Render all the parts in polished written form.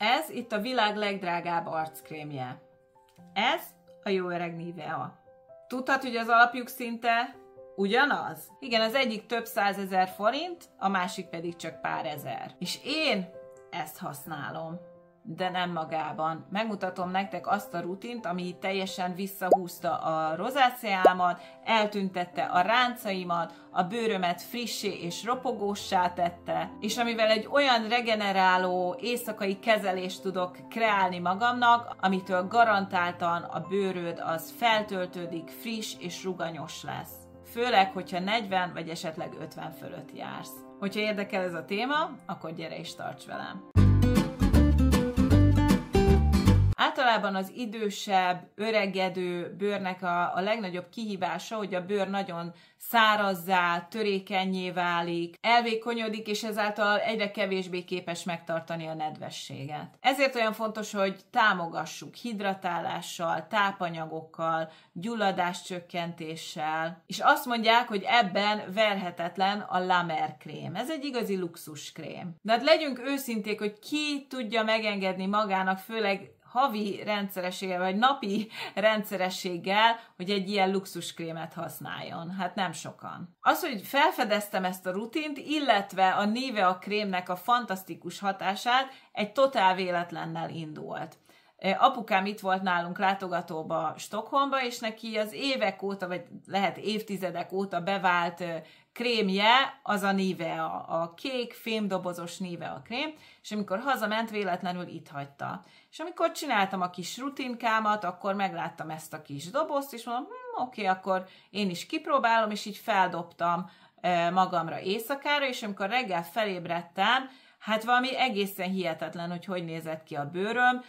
Ez itt a világ legdrágább arckrémje. Ez a jó öreg Nivea. Tudhat, hogy az alapjuk szinte ugyanaz? Igen, az egyik több 100 000 forint, a másik pedig csak pár ezer. És én ezt használom, de nem magában. Megmutatom nektek azt a rutint, ami teljesen visszahúzta a rozáceámat, eltüntette a ráncaimat, a bőrömet frissé és ropogóssá tette, és amivel egy olyan regeneráló éjszakai kezelést tudok kreálni magamnak, amitől garantáltan a bőröd az feltöltődik, friss és ruganyos lesz. Főleg, hogyha 40 vagy esetleg 50 fölött jársz. Hogyha érdekel ez a téma, akkor gyere és tarts velem! Általában az idősebb, öregedő bőrnek a legnagyobb kihívása, hogy a bőr nagyon szárazzá, törékennyé válik, elvékonyodik, és ezáltal egyre kevésbé képes megtartani a nedvességet. Ezért olyan fontos, hogy támogassuk hidratálással, tápanyagokkal, gyulladáscsökkentéssel, és azt mondják, hogy ebben verhetetlen a La Mer krém. Ez egy igazi luxuskrém. De hát legyünk őszinték, hogy ki tudja megengedni magának, főleg havi rendszerességgel, vagy napi rendszerességgel, hogy egy ilyen luxuskrémet használjon. Hát nem sokan. Az, hogy felfedeztem ezt a rutint, illetve a Nivea krémnek a fantasztikus hatását, egy totál véletlennel indult. Apukám itt volt nálunk látogatóba Stockholmba, és neki az évek óta, vagy lehet évtizedek óta bevált krémje az a Nivea, a kék fémdobozos Nivea krém, és amikor hazament, véletlenül itt hagyta. És amikor csináltam a kis rutinkámat, akkor megláttam ezt a kis dobozt, és mondom, oké, akkor én is kipróbálom, és így feldobtam magamra éjszakára, és amikor reggel felébredtem, hát valami egészen hihetetlen, hogy nézett ki a bőröm,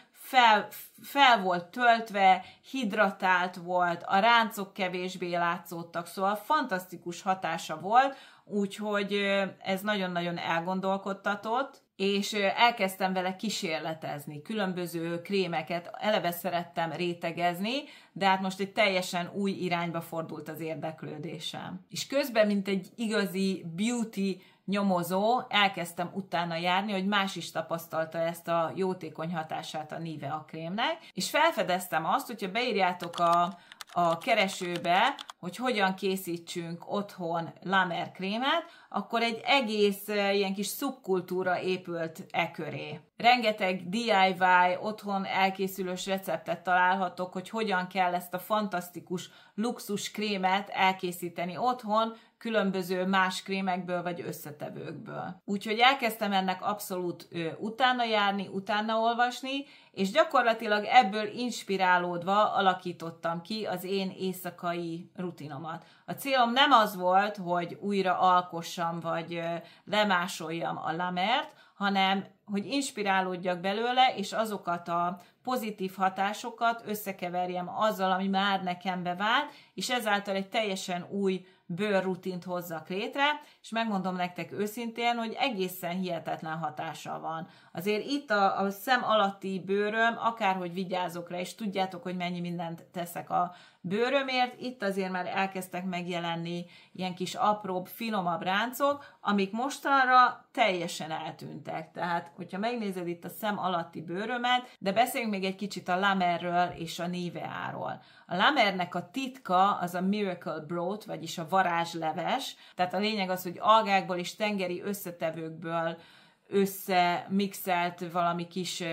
fel volt töltve, hidratált volt, a ráncok kevésbé látszódtak, szóval fantasztikus hatása volt, úgyhogy ez nagyon-nagyon elgondolkodtatott, és elkezdtem vele kísérletezni, különböző krémeket, eleve szerettem rétegezni, de hát most egy teljesen új irányba fordult az érdeklődésem. És közben, mint egy igazi beauty nyomozó, elkezdtem utána járni, hogy más is tapasztalta ezt a jótékony hatását a Nivea krémnek, és felfedeztem azt, hogyha beírjátok a keresőbe, hogy hogyan készítsünk otthon La Mer krémet, akkor egy egész ilyen kis szubkultúra épült köré. Rengeteg DIY, otthon elkészülős receptet találhatok, hogy hogyan kell ezt a fantasztikus luxus krémet elkészíteni otthon, különböző más krémekből vagy összetevőkből. Úgyhogy elkezdtem ennek abszolút utána járni, utána olvasni, és gyakorlatilag ebből inspirálódva alakítottam ki az én éjszakai rutinomat. A célom nem az volt, hogy újra alkossam, vagy lemásoljam a La Mert, hanem hogy inspirálódjak belőle, és azokat a pozitív hatásokat összekeverjem azzal, ami már nekem bevált, és ezáltal egy teljesen új bőrrutint hozzak létre, és megmondom nektek őszintén, hogy egészen hihetetlen hatása van. Azért itt a szem alatti bőröm, akárhogy vigyázok rá, és tudjátok, hogy mennyi mindent teszek a bőrömért, itt azért már elkezdtek megjelenni ilyen kis apróbb, finomabb ráncok, amik mostanra teljesen eltűntek. Tehát, hogyha megnézed itt a szem alatti bőrömet, de beszéljünk még egy kicsit a La Merről és a Niveáról. A La Mernek a titka az a Miracle Broth, vagyis a varázsleves, tehát a lényeg az, hogy algákból és tengeri összetevőkből összemixelt valami kis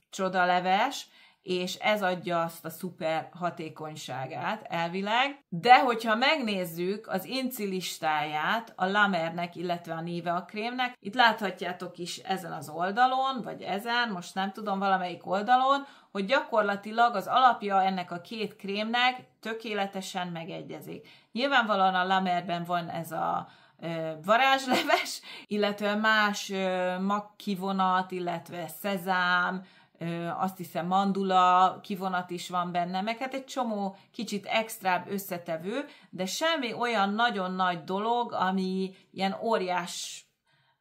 csodaleves, és ez adja azt a szuper hatékonyságát elvileg. De hogyha megnézzük az inci listáját a La Mernek, illetve a Nivea krémnek, itt láthatjátok is ezen az oldalon, vagy ezen, most nem tudom, valamelyik oldalon, hogy gyakorlatilag az alapja ennek a két krémnek tökéletesen megegyezik. Nyilvánvalóan a La Merben van ez a varázsleves, illetve más magkivonat, illetve szezám, azt hiszem mandula kivonat is van benne, meg hát egy csomó kicsit extrább összetevő, de semmi olyan nagyon nagy dolog, ami ilyen óriás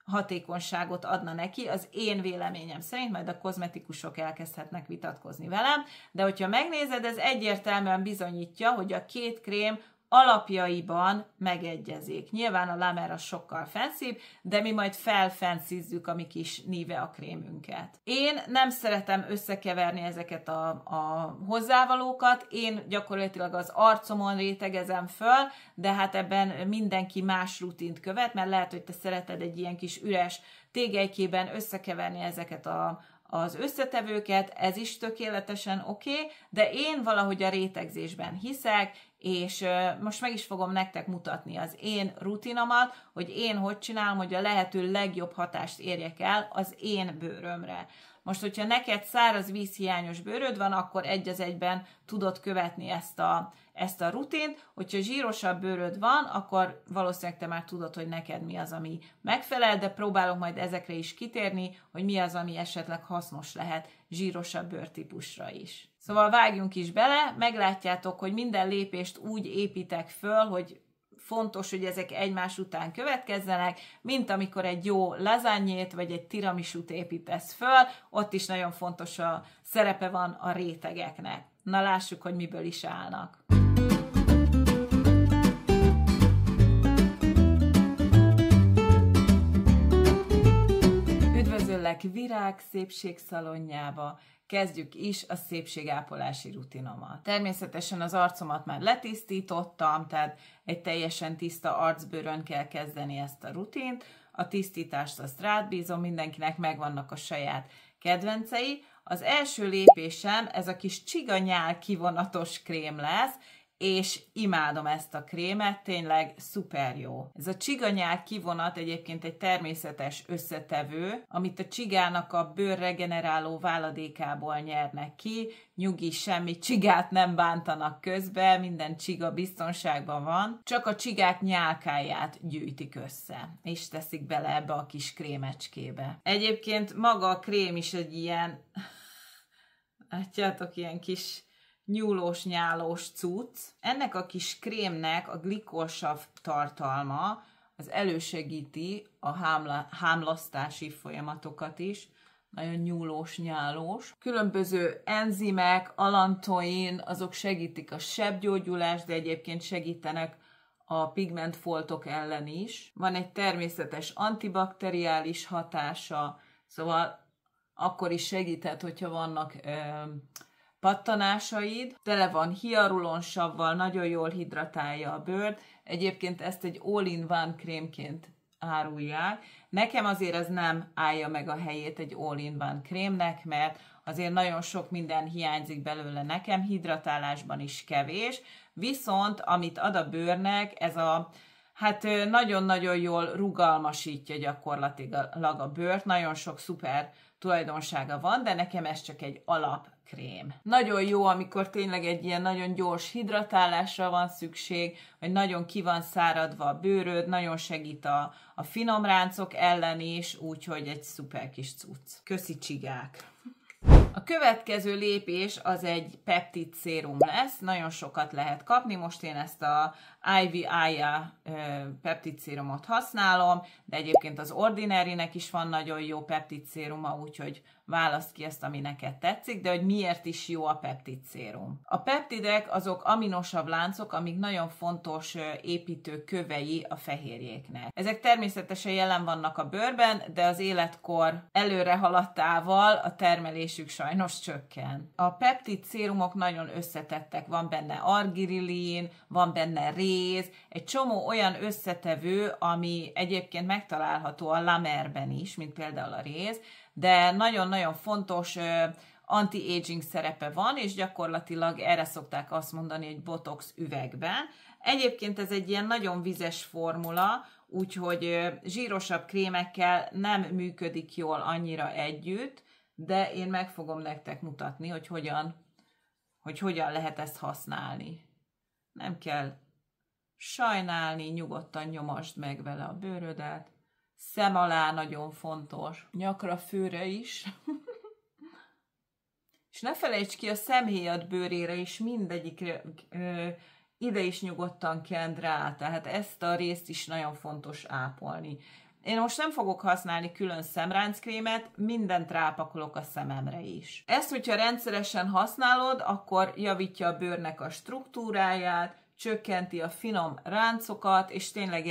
hatékonyságot adna neki, az én véleményem szerint, majd a kozmetikusok elkezdhetnek vitatkozni velem, de hogyha megnézed, ez egyértelműen bizonyítja, hogy a két krém alapjaiban megegyezik. Nyilván a La Mer az sokkal fancybb, de mi majd felfancyzzük a mi kis Nivea krémünket. Én nem szeretem összekeverni ezeket a hozzávalókat, én gyakorlatilag az arcomon rétegezem föl, de hát ebben mindenki más rutint követ, mert lehet, hogy te szereted egy ilyen kis üres tégelykében összekeverni ezeket az összetevőket, ez is tökéletesen oké, de én valahogy a rétegzésben hiszek, és most meg is fogom nektek mutatni az én rutinomat, hogy én hogy csinálom, hogy a lehető legjobb hatást érjek el az én bőrömre. Most, hogyha neked száraz vízhiányos bőröd van, akkor egy az egyben tudod követni ezt a rutint, hogyha zsírosabb bőröd van, akkor valószínűleg te már tudod, hogy neked mi az, ami megfelel, de próbálok majd ezekre is kitérni, hogy mi az, ami esetleg hasznos lehet zsírosabb bőrtípusra is. Szóval vágjunk is bele, meglátjátok, hogy minden lépést úgy építek föl, hogy fontos, hogy ezek egymás után következzenek, mint amikor egy jó lazagnét vagy egy tiramisút építesz föl, ott is nagyon fontos a szerepe van a rétegeknek. Na lássuk, hogy miből is állnak. Üdvözöllek Virág szépségszalonjába! Kezdjük is a szépségápolási rutinomat. Természetesen az arcomat már letisztítottam, tehát egy teljesen tiszta arcbőrön kell kezdeni ezt a rutint. A tisztítást azt rád bízom, mindenkinek megvannak a saját kedvencei. Az első lépésem ez a kis csiganyál kivonatos krém lesz, és imádom ezt a krémet, tényleg szuper jó. Ez a csiganyál kivonat egyébként egy természetes összetevő, amit a csigának a bőrregeneráló váladékából nyernek ki, nyugi, semmi csigát nem bántanak közbe, minden csiga biztonságban van, csak a csigák nyálkáját gyűjtik össze, és teszik bele ebbe a kis krémecskébe. Egyébként maga a krém is egy ilyen, látjátok, ilyen kis nyúlós-nyálós cucc. Ennek a kis krémnek a glikólsav tartalma az elősegíti a hámlasztási folyamatokat is. Nagyon nyúlós-nyálós. Különböző enzimek, alantoin, azok segítik a sebgyógyulást, de egyébként segítenek a pigmentfoltok ellen is. Van egy természetes antibakteriális hatása, szóval akkor is segíthet, hogyha vannak pattanásaid, tele van hialuronsavval, nagyon jól hidratálja a bőrt. Egyébként ezt egy all-in-one krémként árulják. Nekem azért ez nem állja meg a helyét egy all-in-one krémnek, mert azért nagyon sok minden hiányzik belőle nekem, hidratálásban is kevés, viszont amit ad a bőrnek, ez hát nagyon-nagyon jól rugalmasítja gyakorlatilag a bőrt, nagyon sok szuper tulajdonsága van, de nekem ez csak egy alapkrém. Nagyon jó, amikor tényleg egy ilyen nagyon gyors hidratálásra van szükség, vagy nagyon ki van száradva a bőröd, nagyon segít a finom ráncok ellen is, úgyhogy egy szuper kis cucc. Köszi csigák! A következő lépés az egy peptid szérum lesz, nagyon sokat lehet kapni, most én ezt a Ivy Aya peptid szérumot használom, de egyébként az Ordinary-nek is van nagyon jó peptid széruma, úgyhogy válaszd ki ezt, ami neked tetszik, de hogy miért is jó a peptid szérum. A peptidek azok aminosav láncok, amik nagyon fontos építő kövei a fehérjéknek. Ezek természetesen jelen vannak a bőrben, de az életkor előre haladtával a termelésük sajnos csökken. A peptid szérumok nagyon összetettek, van benne argirilin, van benne réz, egy csomó olyan összetevő, ami egyébként megtalálható a La Merben is, mint például a réz, de nagyon-nagyon fontos anti-aging szerepe van, és gyakorlatilag erre szokták azt mondani, hogy botox üvegben. Egyébként ez egy ilyen nagyon vizes formula, úgyhogy zsírosabb krémekkel nem működik jól annyira együtt, de én meg fogom nektek mutatni, hogy hogyan lehet ezt használni. Nem kell sajnálni, nyugodtan nyomasd meg vele a bőrödet. Szem alá nagyon fontos, nyakra, főre is. És ne felejts ki a szemhéjad bőrére is, mindegyikre ide is nyugodtan kend rá, tehát ezt a részt is nagyon fontos ápolni. Én most nem fogok használni külön szemránckrémet, mindent rápakolok a szememre is. Ezt, hogyha rendszeresen használod, akkor javítja a bőrnek a struktúráját, csökkenti a finom ráncokat, és tényleg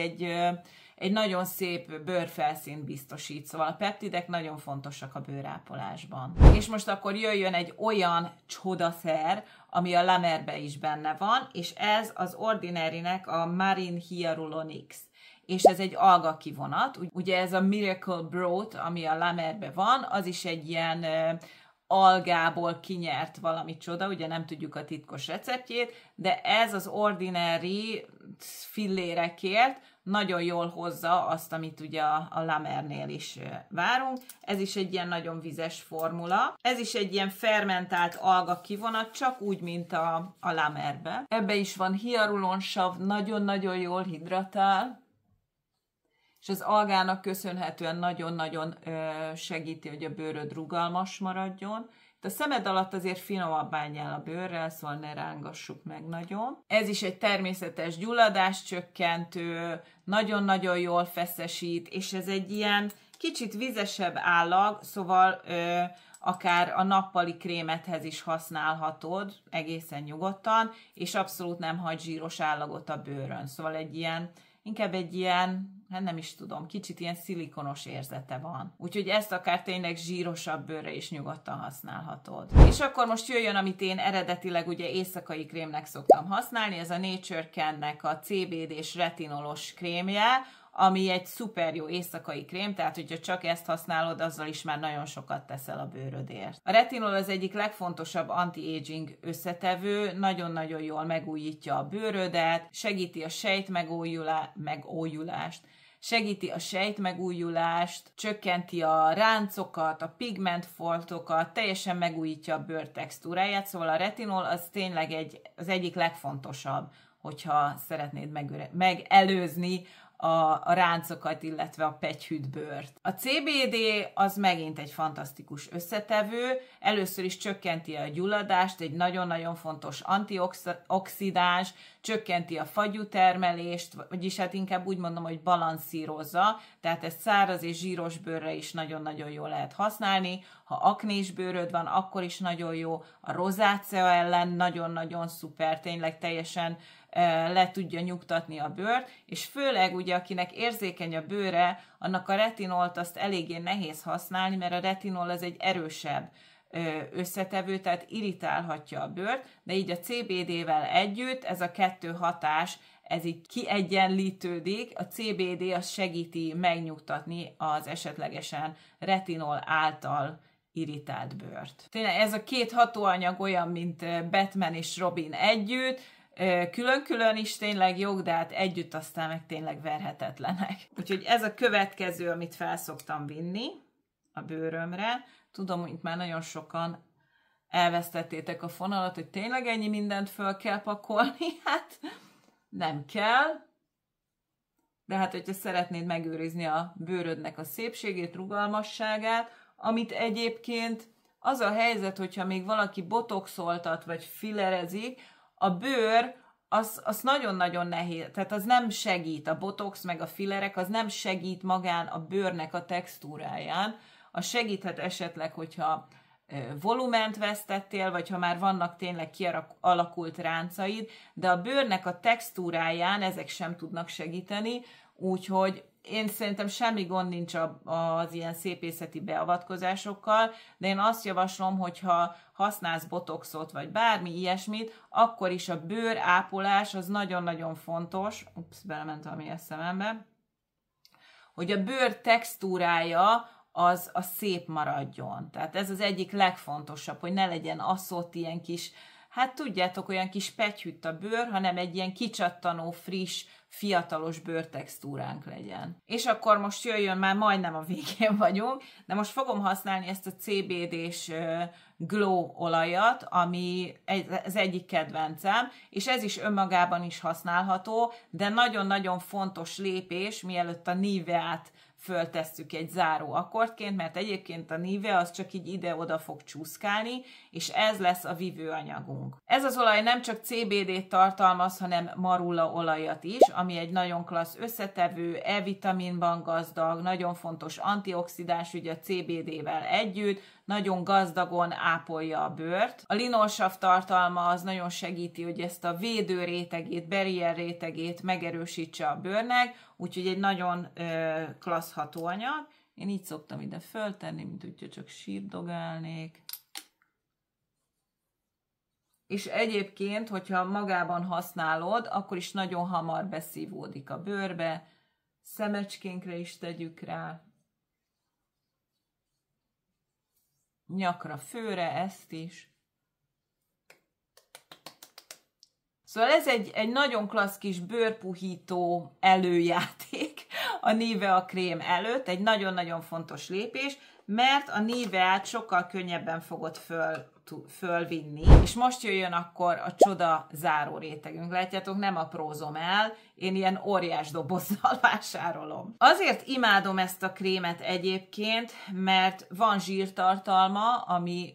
egy nagyon szép bőrfelszínt biztosít, szóval a peptidek nagyon fontosak a bőrápolásban. És most akkor jöjjön egy olyan csodaszer, ami a La Merbe is benne van, és ez az Ordinary-nek a Marine Hyaluron X. És ez egy alga kivonat, ugye ez a Miracle Broth, ami a La Merbe van, az is egy ilyen algából kinyert valami csoda, ugye nem tudjuk a titkos receptjét, de ez az Ordinary fillérekért nagyon jól hozza azt, amit ugye a La Mernél is várunk. Ez is egy ilyen nagyon vizes formula. Ez is egy ilyen fermentált alga kivonat, csak úgy, mint a La Merbe. Ebbe is van hialuronsav, nagyon-nagyon jól hidratál, és az algának köszönhetően nagyon-nagyon segíti, hogy a bőröd rugalmas maradjon. Itt a szemed alatt azért finomabbá nyel a bőrrel, szóval ne rángassuk meg nagyon. Ez is egy természetes gyulladáscsökkentő, nagyon-nagyon jól feszesít, és ez egy ilyen kicsit vizesebb állag, szóval akár a nappali krémethez is használhatod egészen nyugodtan, és abszolút nem hagy zsíros állagot a bőrön. Szóval inkább egy ilyen, hát nem is tudom, kicsit ilyen szilikonos érzete van. Úgyhogy ezt akár tényleg zsírosabb bőrre is nyugodtan használhatod. És akkor most jöjjön, amit én eredetileg ugye éjszakai krémnek szoktam használni, ez a Nature Can-nek a CBD-s retinolos krémje, ami egy szuper jó éjszakai krém, tehát hogyha csak ezt használod, azzal is már nagyon sokat teszel a bőrödért. A retinol az egyik legfontosabb anti-aging összetevő, nagyon-nagyon jól megújítja a bőrödet, segíti a sejtmegújulást, csökkenti a ráncokat, a pigmentfoltokat, teljesen megújítja a bőr textúráját, szóval a retinol az tényleg az egyik legfontosabb, hogyha szeretnéd megelőzni a ráncokat, illetve a pegyhűt bőrt. A CBD az megint egy fantasztikus összetevő, először is csökkenti a gyulladást, egy nagyon-nagyon fontos antioxidáns, csökkenti a fagyútermelést, vagyis hát inkább úgy mondom, hogy balanszírozza, tehát ezt száraz és zsíros bőrre is nagyon-nagyon jól lehet használni, ha aknés bőröd van, akkor is nagyon jó, a rozácea ellen nagyon-nagyon szuper, tényleg teljesen le tudja nyugtatni a bőrt, és főleg ugye, akinek érzékeny a bőre, annak a retinolt azt eléggé nehéz használni, mert a retinol az egy erősebb összetevő, tehát irritálhatja a bőrt, de így a CBD-vel együtt ez a kettő hatás, ez így kiegyenlítődik, a CBD az segíti megnyugtatni az esetlegesen retinol által irritált bőrt. Tényleg ez a két hatóanyag olyan, mint Batman és Robin együtt, külön-külön is tényleg jók, de hát együtt aztán meg tényleg verhetetlenek. Úgyhogy ez a következő, amit felszoktam vinni a bőrömre. Tudom, hogy itt már nagyon sokan elvesztettétek a fonalat, hogy tényleg ennyi mindent föl kell pakolni. Hát nem kell. De hát, hogyha szeretnéd megőrizni a bőrödnek a szépségét, rugalmasságát, amit egyébként az a helyzet, hogyha még valaki botoxoltat vagy fillerezik, a bőr az nagyon-nagyon nehéz, tehát az nem segít, a botox meg a fillerek, az nem segít magán a bőrnek a textúráján, az segíthet esetleg, hogyha volument vesztettél, vagy ha már vannak tényleg kialakult ráncaid, de a bőrnek a textúráján ezek sem tudnak segíteni, úgyhogy én szerintem semmi gond nincs az ilyen szépészeti beavatkozásokkal, de én azt javaslom, hogyha használsz botoxot, vagy bármi ilyesmit, akkor is a bőr ápolás az nagyon-nagyon fontos, belement valami a szemembe, hogy a bőr textúrája az szép maradjon. Tehát ez az egyik legfontosabb, hogy ne legyen asszott ilyen kis, hát tudjátok, olyan kis pegyhűtt a bőr, hanem egy ilyen kicsattanó, friss, fiatalos bőrtextúránk legyen. És akkor most jöjjön, már majdnem a végén vagyunk, de most fogom használni ezt a CBD-s Glow olajat, ami az egyik kedvencem, és ez is önmagában is használható, de nagyon-nagyon fontos lépés, mielőtt a Nivea-t föltesszük egy záró akkordként, mert egyébként a Nivea az csak így ide-oda fog csúszkálni, és ez lesz a vívőanyagunk. Ez az olaj nem csak CBD-t tartalmaz, hanem marula olajat is, ami egy nagyon klassz összetevő, E-vitaminban gazdag, nagyon fontos antioxidáns, ugye a CBD-vel együtt, nagyon gazdagon ápolja a bőrt. A linolsav tartalma az nagyon segíti, hogy ezt a védő rétegét, barrier rétegét megerősítse a bőrnek, úgyhogy egy nagyon klassz hatóanyag. Én így szoktam ide föltenni, mint hogyha csak sírdogálnék. És egyébként, hogyha magában használod, akkor is nagyon hamar beszívódik a bőrbe. Szemecskénkre is tegyük rá. Nyakra, főre, ezt is. Szóval ez egy nagyon klassz kis bőrpuhító előjáték a Nivea krém előtt, egy nagyon-nagyon fontos lépés, mert a Niveát sokkal könnyebben fogod fölvinni. És most jöjjön akkor a csoda záró rétegünk. Látjátok, nem aprózom el, én ilyen óriás dobozzal vásárolom. Azért imádom ezt a krémet egyébként, mert van zsírtartalma, ami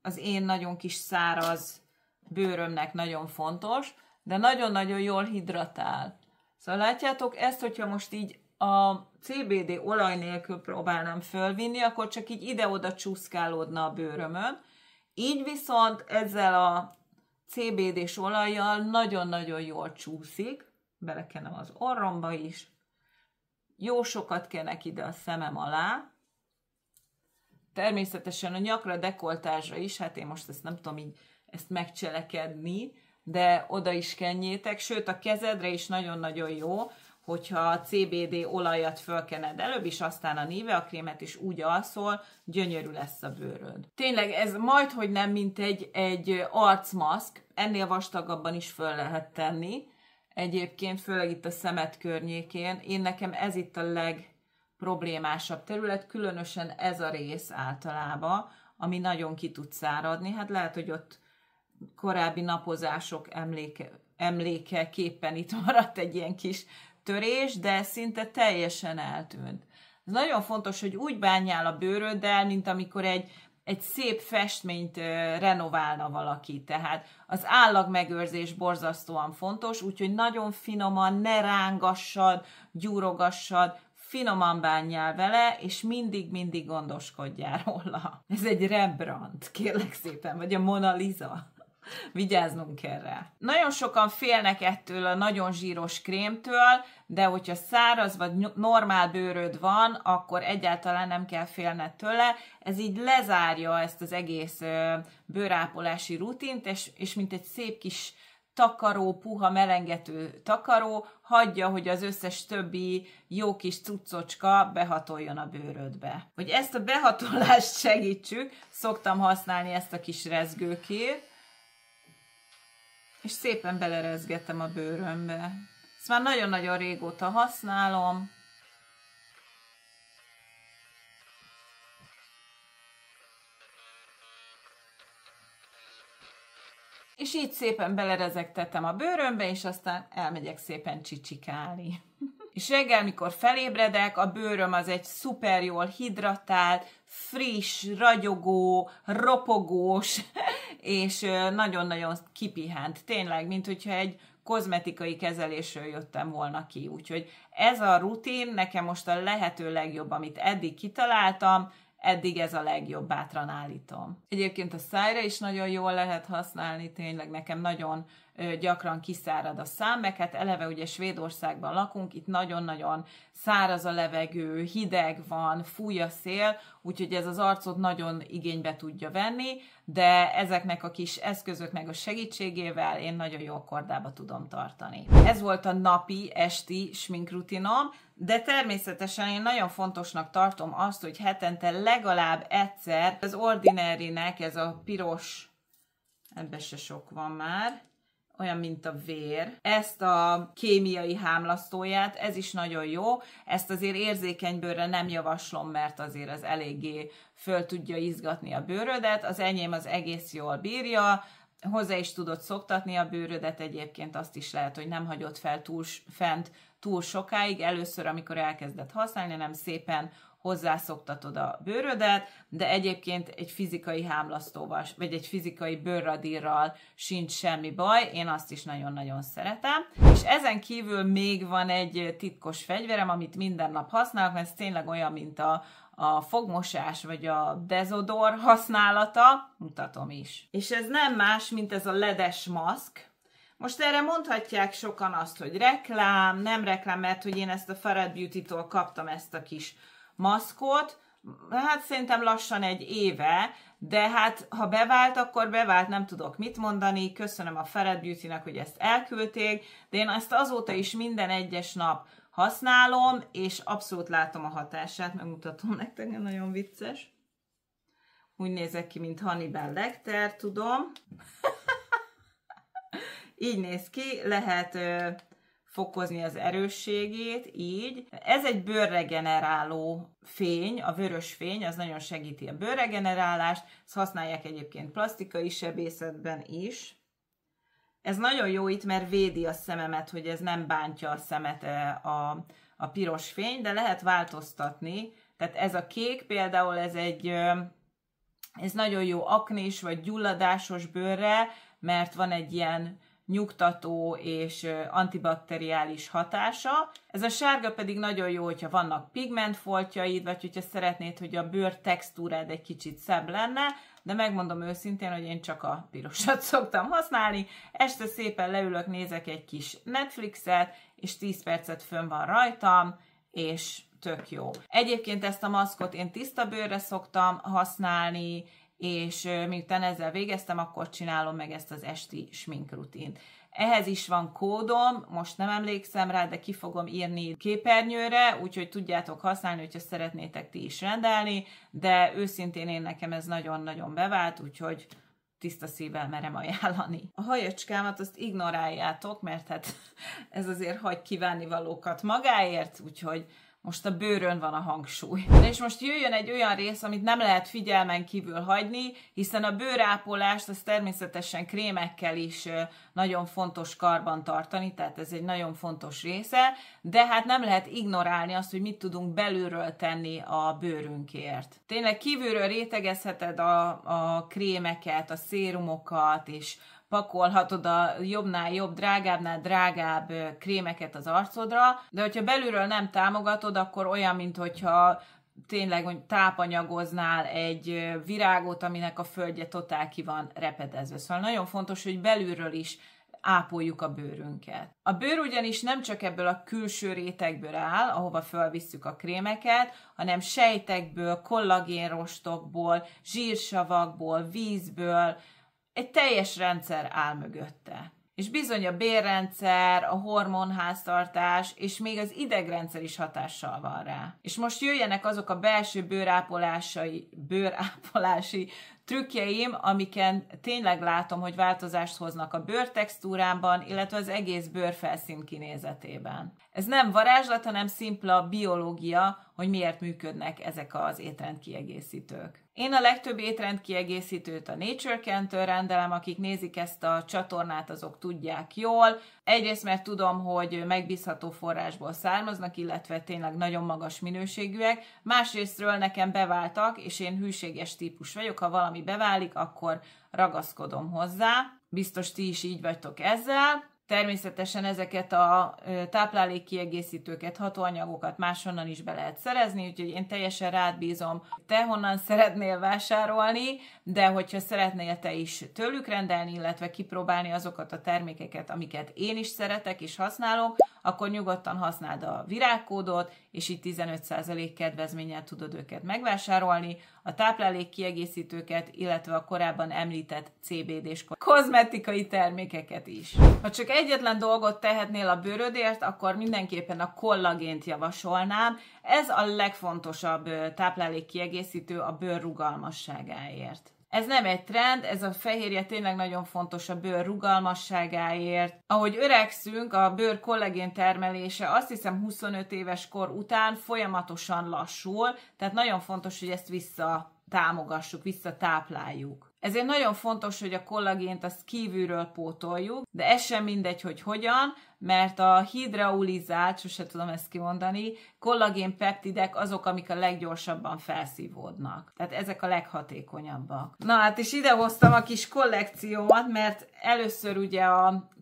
az én nagyon kis száraz bőrömnek nagyon fontos, de nagyon-nagyon jól hidratál. Szóval látjátok, ezt, hogyha most így a CBD olaj nélkül próbálnám fölvinni, akkor csak így ide-oda csúszkálódna a bőrömön. Így viszont ezzel a CBD-s olajjal nagyon-nagyon jól csúszik. Belekenem az orromba is. Jó sokat kenek ide a szemem alá. Természetesen a nyakra, dekoltázsra is, hát én most ezt nem tudom így ezt megcselekedni, de oda is kenjétek, sőt a kezedre is nagyon-nagyon jó, hogyha a CBD olajat fölkened előbb, és aztán a Nivea krémet is úgy alszol, gyönyörű lesz a bőröd. Tényleg ez majdhogy nem, mint egy arcmaszk, ennél vastagabban is föl lehet tenni. Egyébként, főleg itt a szemed környékén, nekem ez itt a legproblémásabb terület, különösen ez a rész általában, ami nagyon ki tud száradni. Hát lehet, hogy ott korábbi napozások emlékeképpen itt maradt egy ilyen kis törés, de szinte teljesen eltűnt. Ez nagyon fontos, hogy úgy bánjál a bőröddel, mint amikor egy szép festményt renoválna valaki. Tehát az állagmegőrzés borzasztóan fontos, úgyhogy nagyon finoman, ne rángassad, gyúrogassad, finoman bánjál vele, és mindig gondoskodjál róla. Ez egy Rembrandt, kérlek szépen, vagy a Mona Lisa. Vigyáznunk kell rá. Nagyon sokan félnek ettől a nagyon zsíros krémtől, de hogyha száraz vagy normál bőröd van, akkor egyáltalán nem kell félned tőle. Ez így lezárja ezt az egész bőrápolási rutint, és mint egy szép kis takaró, puha, melengető takaró, hagyja, hogy az összes többi jó kis cuccocska behatoljon a bőrödbe. Hogy ezt a behatolást segítsük, szoktam használni ezt a kis rezgőkét, és szépen belerezgetem a bőrömbe. Ezt már nagyon-nagyon régóta használom. És így szépen belerezegtetem a bőrömbe, és aztán elmegyek szépen csicsikálni. És reggel, mikor felébredek, a bőröm az egy szuper jól hidratált, friss, ragyogó, ropogós, és nagyon-nagyon kipihent. Tényleg, mint hogyha egy kozmetikai kezelésről jöttem volna ki. Úgyhogy ez a rutin nekem most a lehető legjobb, amit eddig kitaláltam, eddig ez a legjobb, bátran állítom. Egyébként a szájra is nagyon jól lehet használni, tényleg nekem nagyon gyakran kiszárad a szám, meg hát eleve ugye Svédországban lakunk, itt nagyon-nagyon száraz a levegő, hideg van, fúj a szél, úgyhogy ez az arcot nagyon igénybe tudja venni, de ezeknek a kis eszközöknek a segítségével én nagyon jól kordába tudom tartani. Ez volt a napi, esti sminkrutinom, de természetesen én nagyon fontosnak tartom azt, hogy hetente legalább egyszer az Ordinary-nek ez a piros, ebben se sok van már, olyan, mint a vér. Ezt a kémiai hámlasztóját, ez is nagyon jó. Ezt azért érzékeny bőrre nem javaslom, mert azért az eléggé föl tudja izgatni a bőrödet. Az enyém az egész jól bírja, hozzá is tudod szoktatni a bőrödet, egyébként azt is lehet, hogy nem hagyod fel fent túl sokáig, először, amikor elkezded használni, nem szépen hozzászoktatod a bőrödet, de egyébként egy fizikai hámlasztóval, vagy egy fizikai bőrradírral sincs semmi baj, én azt is nagyon-nagyon szeretem. És ezen kívül még van egy titkos fegyverem, amit minden nap használok, mert ez tényleg olyan, mint a a fogmosás vagy a dezodor használata, mutatom is. És ez nem más, mint ez a ledes maszk. Most erre mondhatják sokan azt, hogy reklám, nem reklám, mert hogy én ezt a Farad Beauty-tól kaptam ezt a kis maszkot, hát szerintem lassan egy éve, de hát ha bevált, akkor bevált, nem tudok mit mondani, köszönöm a Farad Beauty-nak, hogy ezt elküldték, de én ezt azóta is minden egyes nap használom, és abszolút látom a hatását, megmutatom nektek, nagyon vicces. Úgy nézek ki, mint Hannibal Lecter, tudom. Így néz ki, lehet fokozni az erősségét, így. Ez egy bőrregeneráló fény, a vörös fény, az nagyon segíti a bőrregenerálást, ezt használják egyébként plastikai sebészetben is. Ez nagyon jó itt, mert védi a szememet, hogy ez nem bántja a szemet a piros fény, de lehet változtatni. Tehát ez a kék például, ez nagyon jó aknés vagy gyulladásos bőrre, mert van egy ilyen nyugtató és antibakteriális hatása. Ez a sárga pedig nagyon jó, hogyha vannak pigmentfoltjaid, vagy hogyha szeretnéd, hogy a bőr textúrád egy kicsit szebb lenne, de megmondom őszintén, hogy én csak a pirosat szoktam használni. Este szépen leülök, nézek egy kis Netflixet, és 10 percet fönn van rajtam, és tök jó. Egyébként ezt a maszkot én tiszta bőrre szoktam használni, és miután ezzel végeztem, akkor csinálom meg ezt az esti sminkrutint. Ehhez is van kódom, most nem emlékszem rá, de ki fogom írni képernyőre, úgyhogy tudjátok használni, hogyha szeretnétek ti is rendelni, de őszintén nekem ez nagyon-nagyon bevált, úgyhogy tiszta szívvel merem ajánlani. A hajacskámat azt ignoráljátok, mert hát ez azért hagy kívánnivalókat magáért, úgyhogy most a bőrön van a hangsúly. És most jöjjön egy olyan rész, amit nem lehet figyelmen kívül hagyni, hiszen a bőrápolást az természetesen krémekkel is nagyon fontos karban tartani, tehát ez egy nagyon fontos része, de hát nem lehet ignorálni azt, hogy mit tudunk belülről tenni a bőrünkért. Tényleg kívülről rétegezheted a krémeket, a szérumokat, és pakolhatod a jobbnál jobb, drágábbnál drágább krémeket az arcodra, de hogyha belülről nem támogatod, akkor olyan, mintha tényleg tápanyagoznál egy virágot, aminek a földje totál ki van repedezve. Szóval nagyon fontos, hogy belülről is ápoljuk a bőrünket. A bőr ugyanis nem csak ebből a külső rétegből áll, ahova felvisszük a krémeket, hanem sejtekből, kollagénrostokból, zsírsavakból, vízből, egy teljes rendszer áll mögötte. És bizony a bélrendszer, a hormonháztartás, és még az idegrendszer is hatással van rá. És most jöjjenek azok a belső bőrápolási trükkjeim, amiken tényleg látom, hogy változást hoznak a bőrtextúrámban, illetve az egész bőrfelszín kinézetében. Ez nem varázslat, hanem szimpla biológia, hogy miért működnek ezek az étrendkiegészítők. Én a legtöbb étrendkiegészítőt a NatureCan-től rendelem, akik nézik ezt a csatornát, azok tudják jól. Egyrészt, mert tudom, hogy megbízható forrásból származnak, illetve tényleg nagyon magas minőségűek. Másrésztről nekem beváltak, és én hűséges típus vagyok, ha valami beválik, akkor ragaszkodom hozzá. Biztos ti is így vagytok ezzel. Természetesen ezeket a táplálékkiegészítőket, hatóanyagokat máshonnan is be lehet szerezni, úgyhogy én teljesen rád bízom, te honnan szeretnél vásárolni, de hogyha szeretnél te is tőlük rendelni, illetve kipróbálni azokat a termékeket, amiket én is szeretek és használok, akkor nyugodtan használd a virágkódot, és így 15% kedvezménnyel tudod őket megvásárolni, a táplálékkiegészítőket, illetve a korábban említett CBD-s kozmetikai termékeket is. Ha csak egyetlen dolgot tehetnél a bőrödért, akkor mindenképpen a kollagént javasolnám. Ez a legfontosabb táplálékkiegészítő a bőr rugalmasságáért. Ez nem egy trend, ez a fehérje tényleg nagyon fontos a bőr rugalmasságáért. Ahogy öregszünk, a bőr kollagén termelése azt hiszem 25 éves kor után folyamatosan lassul, tehát nagyon fontos, hogy ezt visszatámogassuk, visszatápláljuk. Ezért nagyon fontos, hogy a kollagént azt kívülről pótoljuk, de ez sem mindegy, hogy hogyan, mert a hidraulizált, sose tudom ezt kimondani, kollagénpeptidek azok, amik a leggyorsabban felszívódnak. Tehát ezek a leghatékonyabbak. Na hát, és ide hoztam a kis kollekciómat, mert először ugye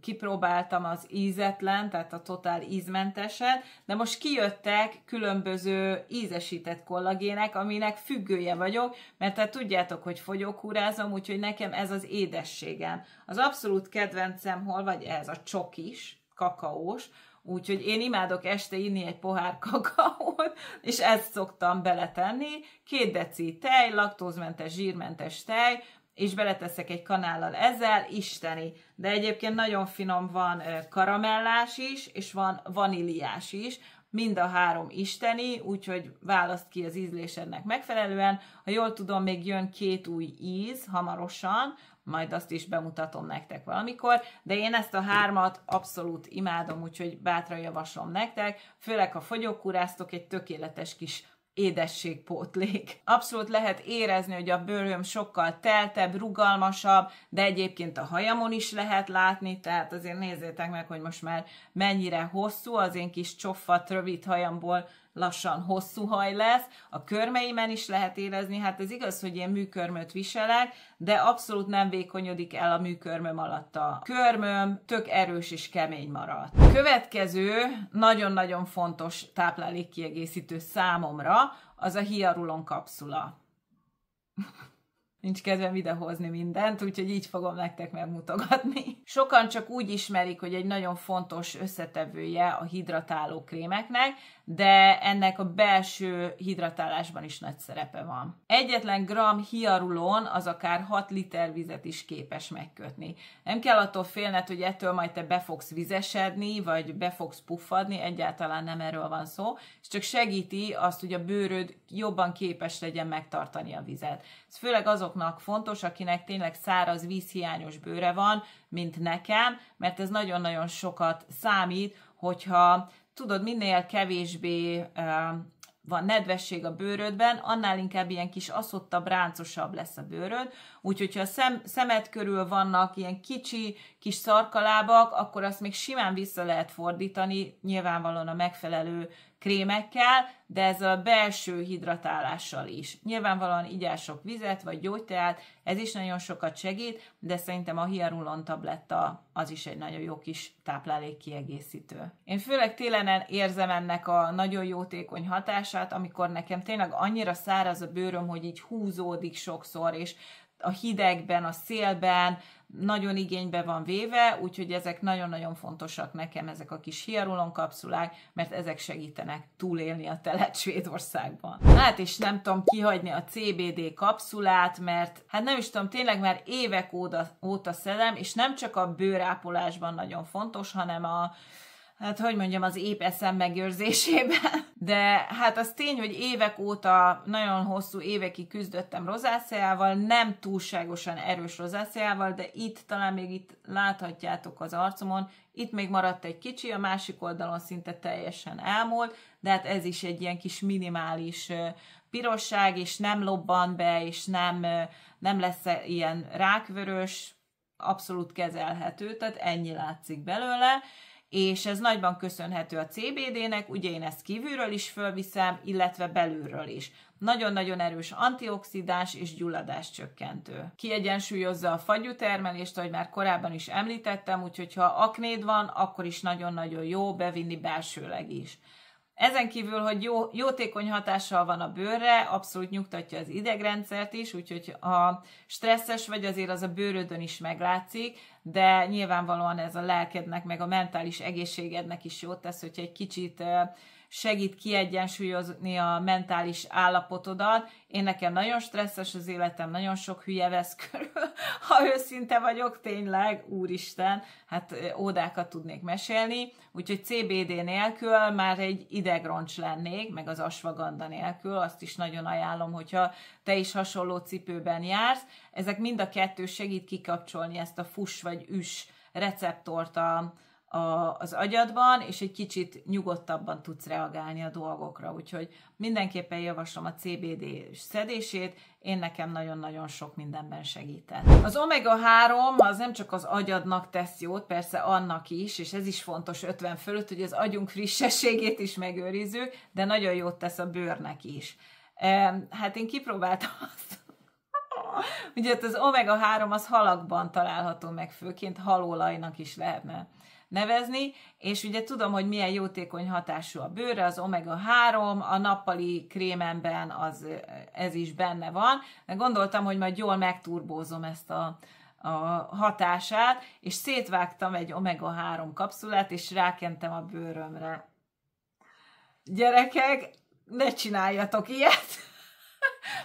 kipróbáltam az ízetlen, tehát a totál ízmenteset, de most kijöttek különböző ízesített kollagének, aminek függője vagyok, mert tehát tudjátok, hogy fogyókúrázom, úgyhogy nekem ez az édességem. Az abszolút kedvencem vagy ez a csokis, kakaós, úgyhogy én imádok este inni egy pohár kakaót, és ezt szoktam beletenni, 2 deci tej, laktózmentes, zsírmentes tej, és beleteszek egy kanállal ezzel, isteni. De egyébként nagyon finom, van karamellás is, és van vaníliás is, mind a 3 isteni, úgyhogy választ ki az ízlésednek megfelelően. Ha jól tudom, még jön 2 új íz hamarosan, majd azt is bemutatom nektek valamikor, de én ezt a 3-at abszolút imádom, úgyhogy bátran javaslom nektek, főleg ha fogyókúráztok, egy tökéletes kis édességpótlék. Abszolút lehet érezni, hogy a bőröm sokkal teltebb, rugalmasabb, de egyébként a hajamon is lehet látni, tehát azért nézzétek meg, hogy most már mennyire hosszú, az én kis csoffadt, rövid hajamból lassan hosszú haj lesz, a körmeimen is lehet érezni, hát ez igaz, hogy én műkörmöt viselek, de abszolút nem vékonyodik el a műkörmöm alatt a körmöm, tök erős és kemény marad. Következő, nagyon-nagyon fontos táplálékkiegészítő számomra, az a hialurон kapszula. Nincs kedvem idehozni mindent, úgyhogy így fogom nektek megmutogatni. Sokan csak úgy ismerik, hogy egy nagyon fontos összetevője a hidratáló krémeknek, de ennek a belső hidratálásban is nagy szerepe van. Egyetlen gram hialurón az akár 6 liter vizet is képes megkötni. Nem kell attól félned, hogy ettől majd te be fogsz vizesedni, vagy be fogsz puffadni, egyáltalán nem erről van szó, és csak segíti azt, hogy a bőröd jobban képes legyen megtartani a vizet. Ez főleg azoknak fontos, akinek tényleg száraz, vízhiányos bőre van, mint nekem, mert ez nagyon-nagyon sokat számít, hogyha tudod, minél kevésbé van nedvesség a bőrödben, annál inkább ilyen kis aszottabb, ráncosabb lesz a bőröd. Úgyhogy, ha a szemed körül vannak ilyen kicsi, kis szarkalábak, akkor azt még simán vissza lehet fordítani, nyilvánvalóan a megfelelő krémekkel, de ez a belső hidratálással is. Nyilvánvalóan igyál sok vizet, vagy gyógyteát, ez is nagyon sokat segít, de szerintem a hialurón tabletta az is egy nagyon jó kis táplálékkiegészítő. Én főleg télen érzem ennek a nagyon jótékony hatását, amikor nekem tényleg annyira száraz a bőröm, hogy így húzódik sokszor, és a hidegben, a szélben nagyon igénybe van véve, úgyhogy ezek nagyon-nagyon fontosak nekem, ezek a kis hialurón kapszulák, mert ezek segítenek túlélni a telet Svédországban. Hát és nem tudom kihagyni a CBD kapszulát, mert hát nem is tudom, tényleg már évek óta szedem, és nem csak a bőrápolásban nagyon fontos, hanem az épp eszem megőrzésében. De hát az tény, hogy évek óta, nagyon hosszú évekig küzdöttem rozáceával, nem túlságosan erős rozáceával, de itt talán még itt láthatjátok az arcomon, itt még maradt egy kicsi, a másik oldalon szinte teljesen elmúlt, de hát ez is egy ilyen kis minimális pirosság, és nem lobban be, és nem lesz ilyen rákvörös, abszolút kezelhető, tehát ennyi látszik belőle, és ez nagyban köszönhető a CBD-nek, ugye én ezt kívülről is fölviszem, illetve belülről is. Nagyon-nagyon erős antioxidáns és gyulladáscsökkentő. Kiegyensúlyozza a fagyútermelést, ahogy már korábban is említettem, úgyhogy ha aknéd van, akkor is nagyon-nagyon jó bevinni belsőleg is. Ezen kívül, hogy jótékony hatással van a bőrre, abszolút nyugtatja az idegrendszert is, úgyhogy ha stresszes vagy, azért az a bőrödön is meglátszik, de nyilvánvalóan ez a lelkednek, meg a mentális egészségednek is jót tesz, hogyha egy kicsit segít kiegyensúlyozni a mentális állapotodat. Én nekem nagyon stresszes az életem, nagyon sok hülye vesz körül, ha őszinte vagyok, tényleg, úristen, hát ódákat tudnék mesélni, úgyhogy CBD nélkül már egy idegroncs lennék, meg az ashwagandha nélkül, azt is nagyon ajánlom, hogyha te is hasonló cipőben jársz. Ezek mind a kettő segít kikapcsolni ezt a fuss vagy üs receptort a az agyadban, és egy kicsit nyugodtabban tudsz reagálni a dolgokra. Úgyhogy mindenképpen javaslom a CBD szedését, én nekem nagyon-nagyon sok mindenben segített. Az omega-3 az nem csak az agyadnak tesz jót, persze annak is, és ez is fontos 50 fölött, hogy az agyunk frissességét is megőrizzük, de nagyon jót tesz a bőrnek is. Hát én kipróbáltam azt. Ugye az omega-3 az halakban található meg, főként halolajnak is lehetne nevezni, és ugye tudom, hogy milyen jótékony hatású a bőrre, az omega-3, a nappali krémemben ez is benne van, de gondoltam, hogy majd jól megturbózom ezt a hatását, és szétvágtam egy omega-3 kapszulát, és rákentem a bőrömre. Gyerekek, ne csináljatok ilyet,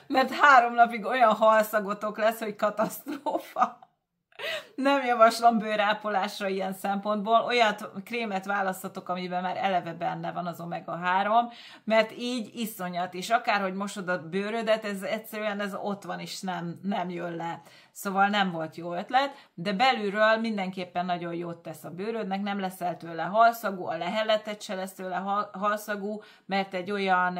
mert 3 napig olyan halszagotok lesz, hogy katasztrófa. Nem javaslom bőrápolásra ilyen szempontból, olyat krémet választatok, amiben már eleve benne van az omega-3, mert így iszonyat, és akárhogy mosod a bőrödet, ez egyszerűen ott van, és nem jön le. Szóval nem volt jó ötlet, de belülről mindenképpen nagyon jót tesz a bőrödnek, nem leszel tőle halszagú, a leheletet se lesz tőle halszagú, mert egy olyan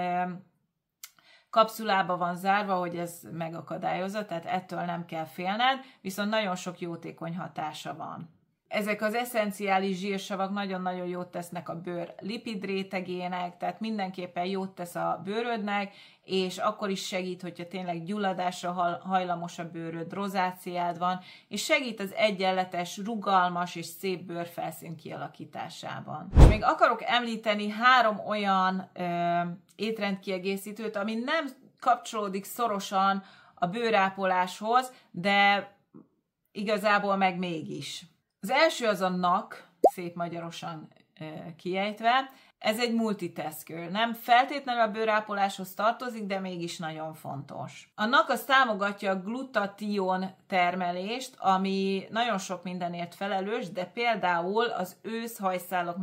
kapszulába van zárva, hogy ez megakadályozza, tehát ettől nem kell félned, viszont nagyon sok jótékony hatása van. Ezek az esszenciális zsírsavak nagyon-nagyon jót tesznek a bőr lipid rétegének, tehát mindenképpen jót tesz a bőrödnek, és akkor is segít, hogyha tényleg gyulladásra hajlamos a bőröd, rozáciád van, és segít az egyenletes, rugalmas és szép bőrfelszín kialakításában. És még akarok említeni 3 olyan étrendkiegészítőt, ami nem kapcsolódik szorosan a bőrápoláshoz, de igazából meg mégis. Az első az a NAC, szép magyarosan kiejtve. Ez egy multitasker. Nem feltétlenül a bőrápoláshoz tartozik, de mégis nagyon fontos. A NAC az támogatja a glutation termelést, ami nagyon sok mindenért felelős, de például az őszhajszálok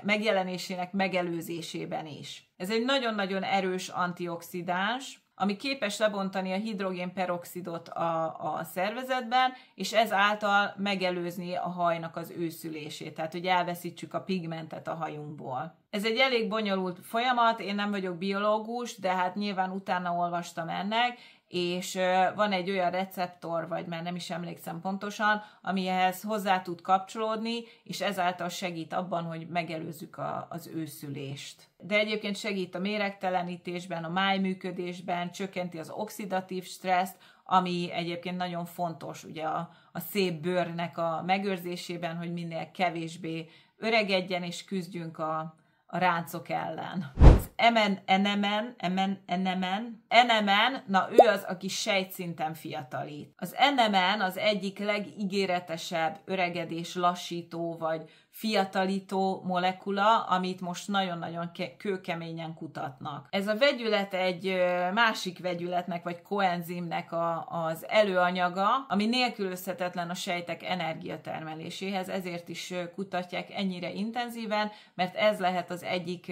megjelenésének megelőzésében is. Ez egy nagyon-nagyon erős antioxidáns, ami képes lebontani a hidrogénperoxidot a szervezetben, és ezáltal megelőzni a hajnak az őszülését, tehát hogy elveszítsük a pigmentet a hajunkból. Ez egy elég bonyolult folyamat, én nem vagyok biológus, de hát nyilván utána olvastam ennek, és van egy olyan receptor, vagy már nem is emlékszem pontosan, amihez hozzá tud kapcsolódni, és ezáltal segít abban, hogy megelőzzük az őszülést. De egyébként segít a méregtelenítésben, a májműködésben, csökkenti az oxidatív stresszt, ami egyébként nagyon fontos ugye a szép bőrnek a megőrzésében, hogy minél kevésbé öregedjen, és küzdjünk a ráncok ellen. Az NMN, na ő az, aki sejtszinten fiatalít. Az NMN az egyik legígéretesebb öregedés lassító vagy fiatalító molekula, amit most nagyon-nagyon kőkeményen kutatnak. Ez a vegyület egy másik vegyületnek vagy koenzimnek az előanyaga, ami nélkülözhetetlen a sejtek energiatermeléséhez, ezért is kutatják ennyire intenzíven, mert ez lehet az egyik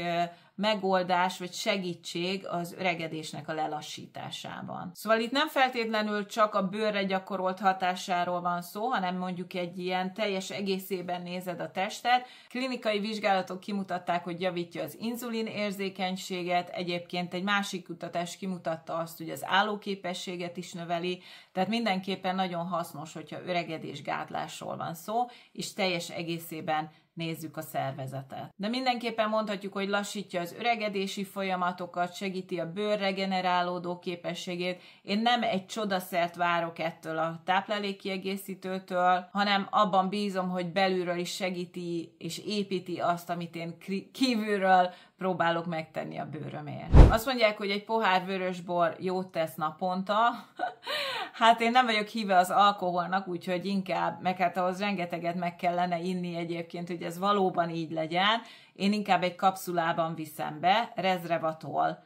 megoldás vagy segítség az öregedésnek a lelassításában. Szóval itt nem feltétlenül csak a bőrre gyakorolt hatásáról van szó, hanem mondjuk egy ilyen teljes egészében nézed a testet. Klinikai vizsgálatok kimutatták, hogy javítja az inzulin érzékenységet, egyébként egy másik kutatás kimutatta azt, hogy az állóképességet is növeli, tehát mindenképpen nagyon hasznos, hogyha öregedésgátlásról van szó, és teljes egészében nézzük a szervezetet. De mindenképpen mondhatjuk, hogy lassítja az öregedési folyamatokat, segíti a bőr regenerálódó képességét. Én nem egy csodaszert várok ettől a táplálékkiegészítőtől, hanem abban bízom, hogy belülről is segíti és építi azt, amit én kívülről próbálok megtenni a bőrömért. Azt mondják, hogy egy pohár vörösbor jót tesz naponta. Hát én nem vagyok híve az alkoholnak, úgyhogy inkább, meg hát ahhoz rengeteget meg kellene inni egyébként, hogy ez valóban így legyen. Én inkább egy kapszulában viszem be, Resveratrol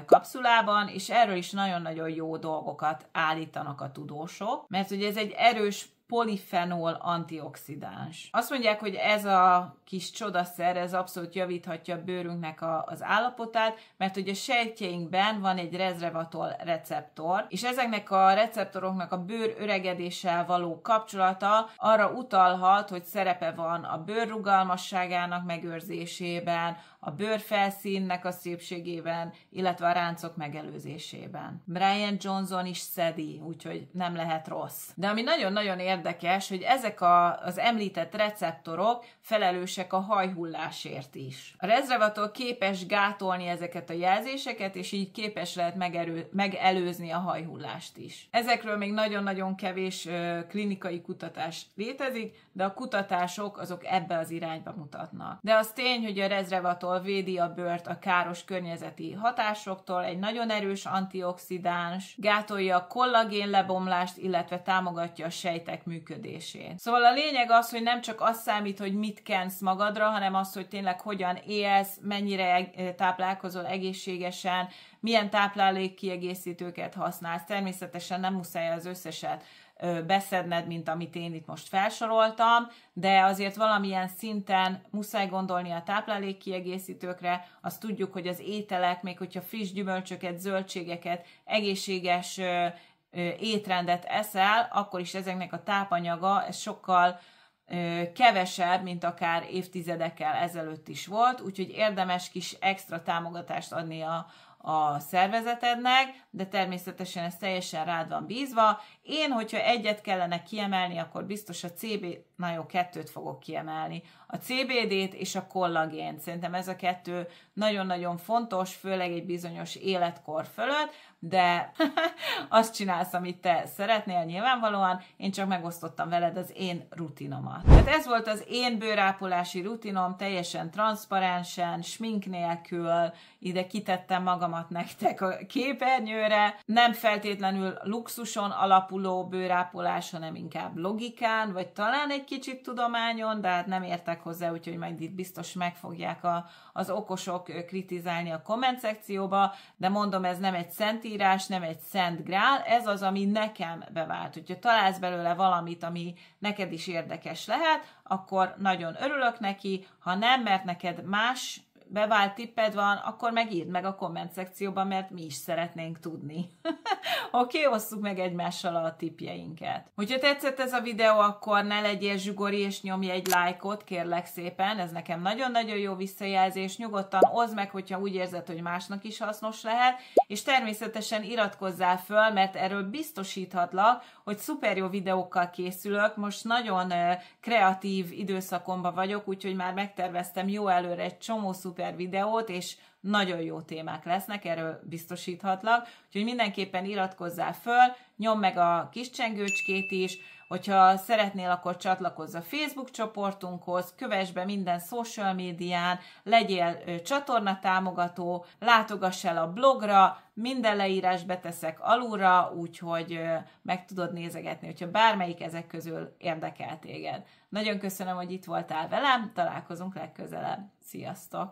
kapszulában, és erről is nagyon-nagyon jó dolgokat állítanak a tudósok, mert ugye ez egy erős polifenol antioxidáns. Azt mondják, hogy ez a kis csodaszer, ez abszolút javíthatja a bőrünknek az állapotát, mert ugye a sejtjeinkben van egy resveratrol receptor, és ezeknek a receptoroknak a bőr öregedéssel való kapcsolata arra utalhat, hogy szerepe van a bőr rugalmasságának megőrzésében, a bőrfelszínnek a szépségében, illetve a ráncok megelőzésében. Brian Johnson is szedi, úgyhogy nem lehet rossz. De ami nagyon-nagyon érdekes, hogy ezek az említett receptorok felelősek a hajhullásért is. A resveratrol képes gátolni ezeket a jelzéseket, és így képes lehet megelőzni a hajhullást is. Ezekről még nagyon-nagyon kevés klinikai kutatás létezik, de a kutatások azok ebbe az irányba mutatnak. De az tény, hogy a resveratrol védi a bőrt a káros környezeti hatásoktól, egy nagyon erős antioxidáns, gátolja a kollagén lebomlást, illetve támogatja a sejtek működését. Szóval a lényeg az, hogy nem csak az számít, hogy mit kensz magadra, hanem az, hogy tényleg hogyan élsz, mennyire táplálkozol egészségesen, milyen táplálékkiegészítőket használsz. Természetesen nem muszáj az összeset beszedned, mint amit én itt most felsoroltam, de azért valamilyen szinten muszáj gondolni a táplálékkiegészítőkre. Azt tudjuk, hogy az ételek, még hogyha friss gyümölcsöket, zöldségeket, egészséges étrendet eszel, akkor is ezeknek a tápanyaga ez sokkal kevesebb, mint akár évtizedekkel ezelőtt is volt, úgyhogy érdemes kis extra támogatást adni a szervezetednek, de természetesen ez teljesen rád van bízva. Én, hogyha egyet kellene kiemelni, akkor biztos a na jó, kettőt fogok kiemelni. A CBD-t és a kollagént. Szerintem ez a kettő nagyon-nagyon fontos, főleg egy bizonyos életkor fölött, de azt csinálsz, amit te szeretnél nyilvánvalóan, én csak megosztottam veled az én rutinomat. Tehát ez volt az én bőrápolási rutinom, teljesen transzparensen, smink nélkül, ide kitettem magamat nektek a képernyőre, nem feltétlenül luxuson alapuló bőrápolás, hanem inkább logikán, vagy talán egy kicsit tudományon, de hát nem értek hozzá, úgyhogy majd itt biztos meg fogják az okosok kritizálni a komment szekcióba, de mondom, ez nem egy szentírás, nem egy szent grál, ez az, ami nekem bevált. Hogyha találsz belőle valamit, ami neked is érdekes lehet, akkor nagyon örülök neki, ha nem, mert neked más bevált tipped van, akkor megírd meg a komment szekcióban, mert mi is szeretnénk tudni. Oké, osszuk meg egymással a tippjeinket. Hogyha tetszett ez a videó, akkor ne legyél zsugori és nyomj egy lájkot, kérlek szépen, ez nekem nagyon-nagyon jó visszajelzés, nyugodtan oszd meg, hogyha úgy érzed, hogy másnak is hasznos lehet, és természetesen iratkozzál föl, mert erről biztosíthatlak, hogy szuper jó videókkal készülök, most nagyon kreatív időszakomban vagyok, úgyhogy már megterveztem jó előre egy csomó szuper videót, és nagyon jó témák lesznek, erről biztosíthatlak, úgyhogy mindenképpen iratkozzál föl, nyomd meg a kis csengőcskét is, hogyha szeretnél, akkor csatlakozz a Facebook csoportunkhoz, kövess be minden social médián, legyél csatornatámogató, látogass el a blogra, minden leírás beteszek alulra, úgyhogy meg tudod nézegetni, hogyha bármelyik ezek közül érdekel téged. Nagyon köszönöm, hogy itt voltál velem, találkozunk legközelebb. Sziasztok!